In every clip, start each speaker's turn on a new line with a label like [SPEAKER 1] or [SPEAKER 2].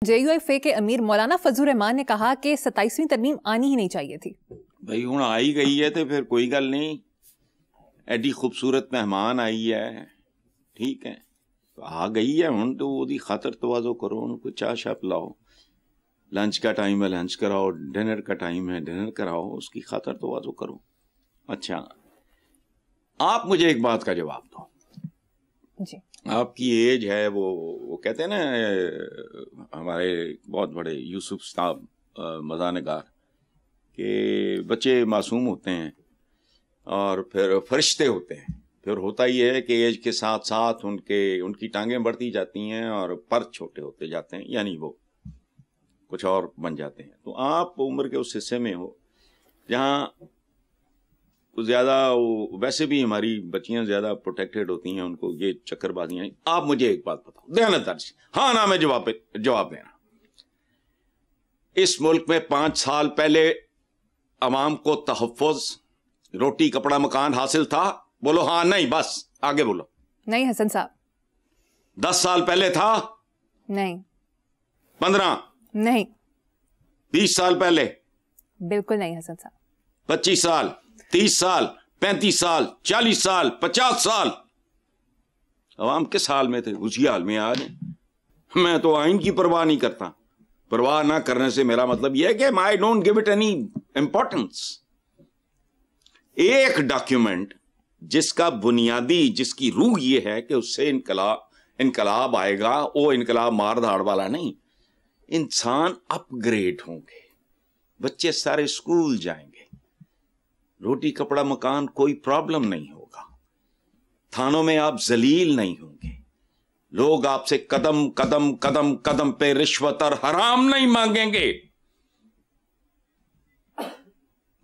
[SPEAKER 1] JUIFA کے امیر مولانا فضل الرحمان نے کہا کہ 27ویں ترمیم آنی ہی نہیں چاہیے تھی.
[SPEAKER 2] بھائی ہوں آئی گئی ہے تو پھر کوئی گل نہیں, ایڈی خوبصورت مہمان آئی ہے, ٹھیک ہے آ گئی ہے ہوں تو وہ خاطر توازو کرو, ان کو چاہ شاہ پلاؤ, لنچ کا ٹائم ہے لنچ کراؤ, ڈنر کا ٹائم ہے ڈنر کراؤ, اس کی خاطر توازو کرو. اچھا آپ مجھے ایک بات کا جواب دو.
[SPEAKER 1] جی
[SPEAKER 2] آپ کی ایج ہے وہ کہتے ہیں نا ہمارے بہت بڑے یوسف صاحب مزاحنگار کہ بچے معصوم ہوتے ہیں اور پھر فرشتے ہوتے ہیں. پھر ہوتا یہ ہے کہ ایج کے ساتھ ساتھ ان کی ٹانگیں بڑھتی جاتی ہیں اور پر چھوٹے ہوتے جاتے ہیں, یعنی وہ کچھ اور بن جاتے ہیں. تو آپ عمر کے اس حصے میں ہو جہاں زیادہ ویسے بھی ہماری بچیاں زیادہ پروٹیکٹڈ ہوتی ہیں, ان کو یہ چکر بازیاں. آپ مجھے ایک بات بتاؤ دیانتدار سے, ہاں نا میں جواب دینا. اس ملک میں 5 سال پہلے عوام کو تحفظ, روٹی کپڑا مکان حاصل تھا؟ بولو ہاں نہیں, بس آگے بولو.
[SPEAKER 1] نہیں حسن صاحب.
[SPEAKER 2] 10 سال پہلے تھا؟
[SPEAKER 1] نہیں.
[SPEAKER 2] 15؟
[SPEAKER 1] نہیں.
[SPEAKER 2] 20 سال پہلے؟
[SPEAKER 1] بالکل نہیں حسن صاحب.
[SPEAKER 2] 25 سال, 30 سال, 35 سال, 40 سال, 50 سال؟ عوام کس حال میں تھے؟ اسی حال میں آج. میں تو آئین کی پرواہ نہیں کرتا. پرواہ نہ کرنے سے میرا مطلب یہ ہے کہ I don't give it any importance. ایک ڈاکیومنٹ جس کا بنیادی, جس کی روح یہ ہے کہ اس سے انقلاب آئے گا, وہ انقلاب مار دھاڑ والا نہیں. انسان اپ گریڈ ہوں گے, بچے سارے اسکول جائیں گے, روٹی کپڑا مکان کوئی پرابلم نہیں ہوگا, تھانوں میں آپ ذلیل نہیں ہوں گے, لوگ آپ سے قدم قدم قدم قدم پہ رشوت اور حرام نہیں مانگیں گے.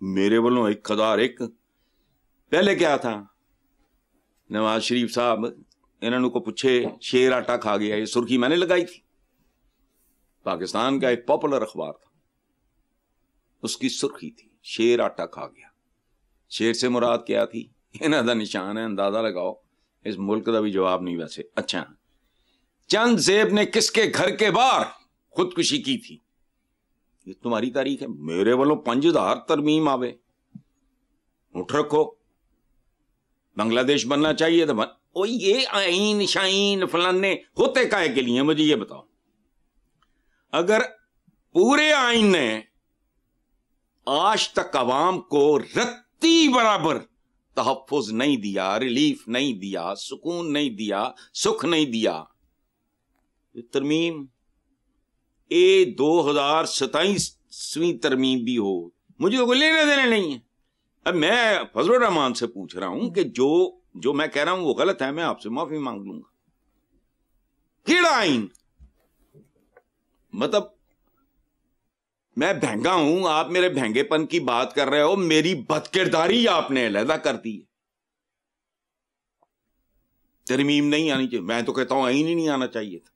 [SPEAKER 2] میرے بولوں 1001. پہلے کیا تھا؟ نواز شریف صاحب انہوں کو پوچھے, شیر آٹا کھا گیا, یہ سرخی میں نے لگائی تھی. پاکستان کا ایک پاپولر اخبار تھا, اس کی سرخی تھی شیر آٹا کھا گیا. شیر سے مراد کیا تھی؟ انہاں دا نشان ہے, اندازہ لگاؤ. اس ملک دا بھی جواب نہیں ویسے. اچھا, چند زیب نے کس کے گھر کے باہر خودکشی کی تھی؟ یہ تمہاری تاریخ ہے. میرے والوں 5000 ترمیم آوے, اٹھ رکھو. بنگلہ دیش بننا چاہیے تو یہ آئین شائین فلانے ہوتے کائے کے لیے؟ مجھے یہ بتاؤ. اگر پورے آئین نے آج تک عوام کو رتی برابر تحفظ نہیں دیا, ریلیف نہیں دیا, سکون نہیں دیا, سکھ نہیں دیا, ترمیم 2027ویں ترمیم بھی ہو, مجھے تو کوئی لینے دینے نہیں ہے. اب میں فضل الرحمان سے پوچھ رہا ہوں کہ جو میں کہہ رہا ہوں وہ غلط ہے, میں آپ سے معافی مانگ لوں گا. کیڑا آئین؟ مطلب میں بھینگا ہوں, آپ میرے بھینگے پن کی بات کر رہے ہو, میری بدکرداری آپ نے علیحدہ کر دی. ترمیم نہیں آنی چاہیے. میں تو کہتا ہوں آئین ہی نہیں آنا چاہیے تھا.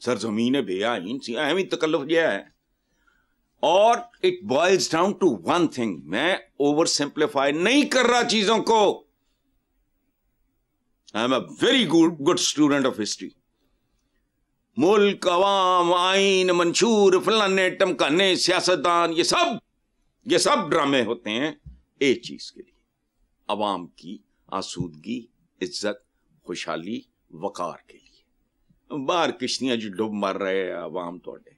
[SPEAKER 2] سرزمین بے آئین سی اہمی تکلف یہ ہے. اور it boils down to one thing. میں اوور سمپلیفائی نہیں کر رہا چیزوں کو. I am a very good student of history. ملک, عوام, آئین, منشور, فلانے ٹمکانے, سیاستدان, یہ سب ڈرامے ہوتے ہیں ایک چیز کے لیے, عوام کی آسودگی, عزت, خوشحالی, وقار کے لیے. باہر کشتیاں جو ڈوب مر رہے ہیں عوام, توڑے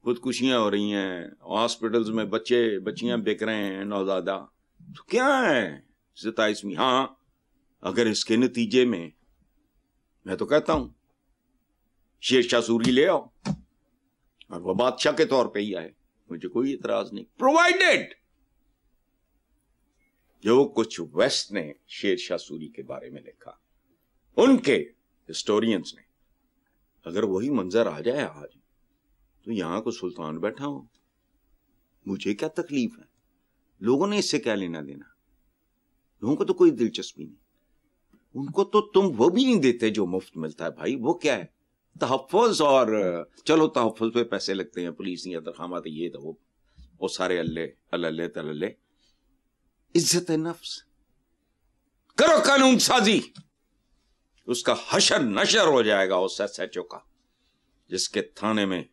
[SPEAKER 2] خودکشیاں ہو رہی ہیں, ہاسپٹلز میں بچیاں بک رہے ہیں نوزادہ. تو کیا ہے 27ویں؟ ہاں اگر اس کے نتیجے میں تو کہتا ہوں شیر شاہ سوری لے آؤ اور وہ بادشاہ کے طور پہ ہی آئے, مجھے کوئی اعتراض نہیں, پرووائڈیڈ جو کچھ ویسٹ نے شیر شاہ سوری کے بارے میں لکھا, ان کے ہسٹورینز نے, اگر وہی منظر آ جائے آج تو یہاں کو سلطان بیٹھا ہو, مجھے کیا تکلیف ہے؟ لوگوں نے اس سے کیا لینا دینا؟ لوگوں کو تو کوئی دلچسپی نہیں. ان کو تو تم وہ بھی نہیں دیتے جو مفت ملتا ہے بھائی. وہ کیا ہے؟ تحفظ. اور چلو تحفظ پہ پیسے لگتے ہیں, پولیس یا ترخامات, یہ تو وہ سارے اللہ تللے. عزت نفس کرو, قانون سازی, اس کا حشر نشر ہو جائے گا اس SHO کا. جس کے تھانے میں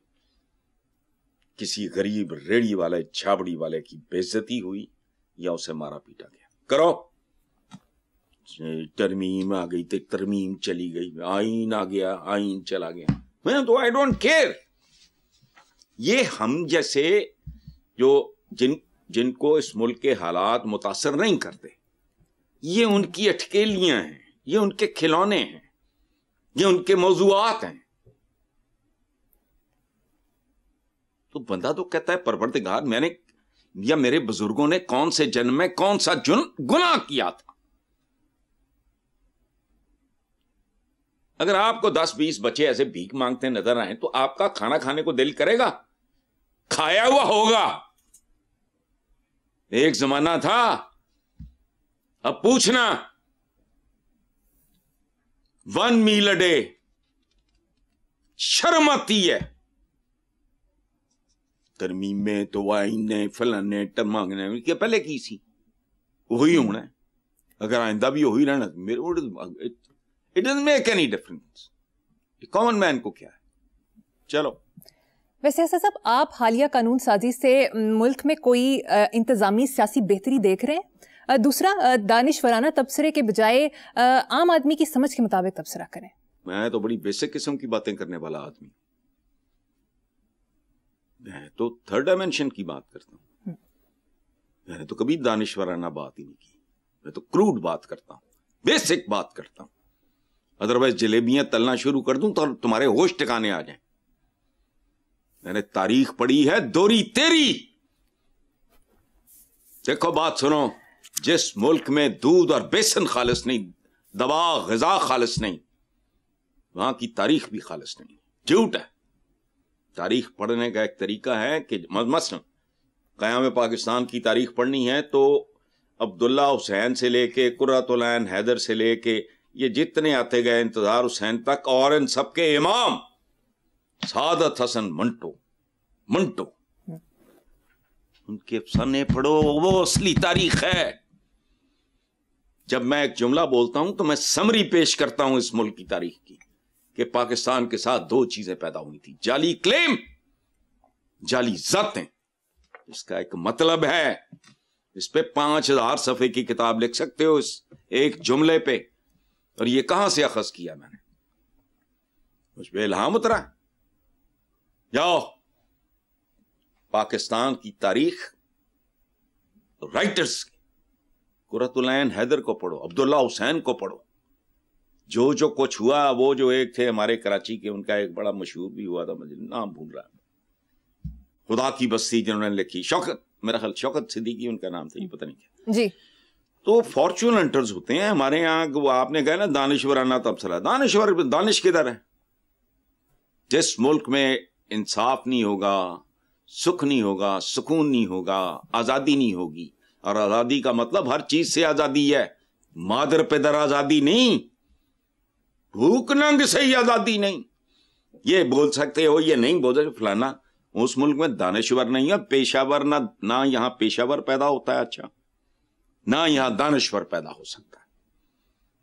[SPEAKER 2] کسی غریب ریڑھی والے چھابڑی والے کی بے عزتی ہوئی یا اسے مارا پیٹا گیا. کرو. ترمیم آ گئی تو ترمیم چلی گئی, آئین آ گیا آئین چلا گیا. میں تو آئی ڈونٹ کیئر. یہ ہم جیسے جو جن کو اس ملک کے حالات متاثر نہیں کرتے, یہ ان کی اٹکیلیاں ہیں, یہ ان کے کھلونے ہیں, یہ ان کے موضوعات ہیں. تو بندہ تو کہتا ہے پروردگار میں نے یا میرے بزرگوں نے کون سے جنم میں کون سا گناہ کیا تھا. اگر آپ کو 10-20 بچے ایسے بھیک مانگتے نظر آئیں تو آپ کا کھانا کھانے کو دل کرے گا؟ کھایا ہوا ہوگا. ایک زمانہ تھا, اب پوچھنا 1 meal a day. شرم آتی ہے. ترمیم میں تو آئین نے فلانے مانگنے کیا پہلے کی سی, وہی ہونا ہے. اگر آئندہ بھی وہی رہنا, میرے it doesn't make any difference. Common man کو کیا ہے. چلو.
[SPEAKER 1] ویسے ایسا صاحب, آپ حالیہ قانون سازی سے ملک میں کوئی انتظامی سیاسی بہتری دیکھ رہے ہیں؟ دوسرا, دانشورانہ تبصرے کے بجائے عام آدمی کی سمجھ کے مطابق تبصرہ کریں.
[SPEAKER 2] میں تو بڑی بیسک قسم کی باتیں کرنے والا آدمی, میں تو تھرڈ ڈائمینشن کی بات کرتا ہوں. میں نے تو کبھی دانشورانہ بات ہی نہیں کی. میں تو کروڈ بات کرتا ہوں, بیسک بات کرتا ہوں. ادروائز جلیبیاں تلنا شروع کر دوں تو تمہارے ہوش ٹکانے آ جائیں. میں نے تاریخ پڑھی ہے دوری تیری. دیکھو بات سنو, جس ملک میں دودھ اور بیسن خالص نہیں, دوا غذا خالص نہیں, وہاں کی تاریخ بھی خالص نہیں. جھوٹ ہے. تاریخ پڑھنے کا ایک طریقہ ہے کہ مثلا قیام پاکستان کی تاریخ پڑھنی ہے تو عبداللہ حسین سے لے کے قرۃ العین حیدر سے لے کے یہ جتنے آتے گئے انتظار حسین تک, اور ان سب کے امام سعادت حسن منٹو ان کے افسانے پڑھو, وہ اصلی تاریخ ہے. جب میں ایک جملہ بولتا ہوں تو میں سمری پیش کرتا ہوں اس ملک کی تاریخ کی کہ پاکستان کے ساتھ 2 چیزیں پیدا ہوئی تھی, جعلی کلیم, جعلی ذاتیں. اس کا ایک مطلب ہے, اس پہ 5000 صفحے کی کتاب لکھ سکتے ہو اس ایک جملے پہ. اور یہ کہاں سے اخذ کیا میں نے؟ مجھ پہ الہام اترا. جاؤ پاکستان کی تاریخ رائٹرز کی, قرۃ العین حیدر کو پڑھو, عبداللہ حسین کو پڑھو. جو کچھ ہوا, وہ جو ایک تھے ہمارے کراچی کے, ان کا ایک بڑا مشہور بھی ہوا تھا, مجھے نام بھول رہا ہے, خدا کی بستی جنہوں نے لکھی, شوکت, میرا خیال شوکت صدیقی ان کا نام تھا, یہ پتہ نہیں کیا.
[SPEAKER 1] جی.
[SPEAKER 2] تو فارچون ہنٹرز ہوتے ہیں ہمارے یہاں. آپ نے کہا نا دانشورانہ تبصرہ, دانش کدھر ہے؟ جس ملک میں انصاف نہیں ہوگا, سکھ نہیں ہوگا, سکون نہیں ہوگا, آزادی نہیں ہوگی. اور آزادی کا مطلب ہر چیز سے آزادی ہے, مادر پدر آزادی نہیں, بھوک ننگ سے ہی آزادی نہیں. یہ بول سکتے ہو, یہ نہیں بول سکتے فلانا. اس ملک میں دانشور نہیں ہے, پیشہ ور, نہ یہاں پیشہ ور پیدا ہوتا ہے, اچھا, نہ یہاں دانشور پیدا ہو سکتا ہے.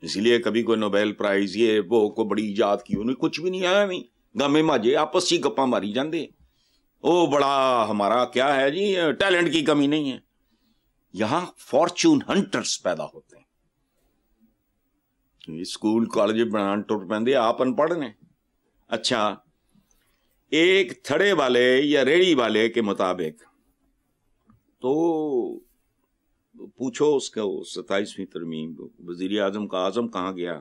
[SPEAKER 2] اسی لیے کبھی کوئی نوبیل پرائز یہ وہ کو بڑی ایجاد کی, انہیں کچھ بھی نہیں آیا. نہیں گامے ماجے آپس ہی گپاں ماری جاندے, او بڑا ہمارا کیا ہے جی, ٹیلنٹ کی کمی نہیں ہے. یہاں فارچون ہنٹرز پیدا ہوتے ہیں. اسکول کالج بنان ٹر پہ آپ ان پڑھ نے. اچھا, ایک تھڑے والے یا ریڑھی والے کے مطابق تو پوچھو اس کا 27ویں ترمیم, وزیر اعظم کا اعظم کہاں گیا؟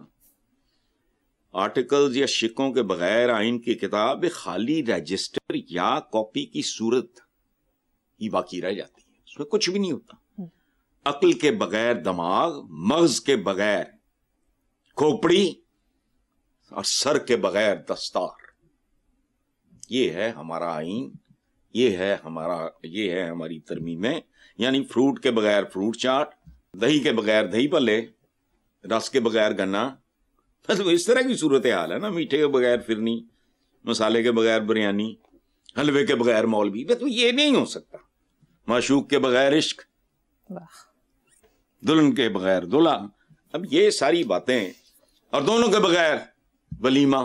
[SPEAKER 2] آرٹیکلز یا شکوں کے بغیر آئین کی کتاب خالی رجسٹر یا کاپی کی صورت ہی باقی رہ جاتی ہے, اس میں کچھ بھی نہیں ہوتا. عقل کے بغیر دماغ, مغز کے بغیر کھوپڑی اور سر کے بغیر دستار. یہ ہے ہمارا آئین, یہ ہے ہماری ترمیمیں. یعنی فروٹ کے بغیر فروٹ چاٹ, دہی کے بغیر دہی پلے, رس کے بغیر گنا. اس طرح کی صورت حال ہے نا. میٹھے کے بغیر فرنی, مسالے کے بغیر بریانی, حلوے کے بغیر مولوی. تو یہ نہیں ہو سکتا. معشوق کے بغیر عشق, دلہن کے بغیر دلہا. اب یہ ساری باتیں, اور دونوں کے بغیر ولیمہ,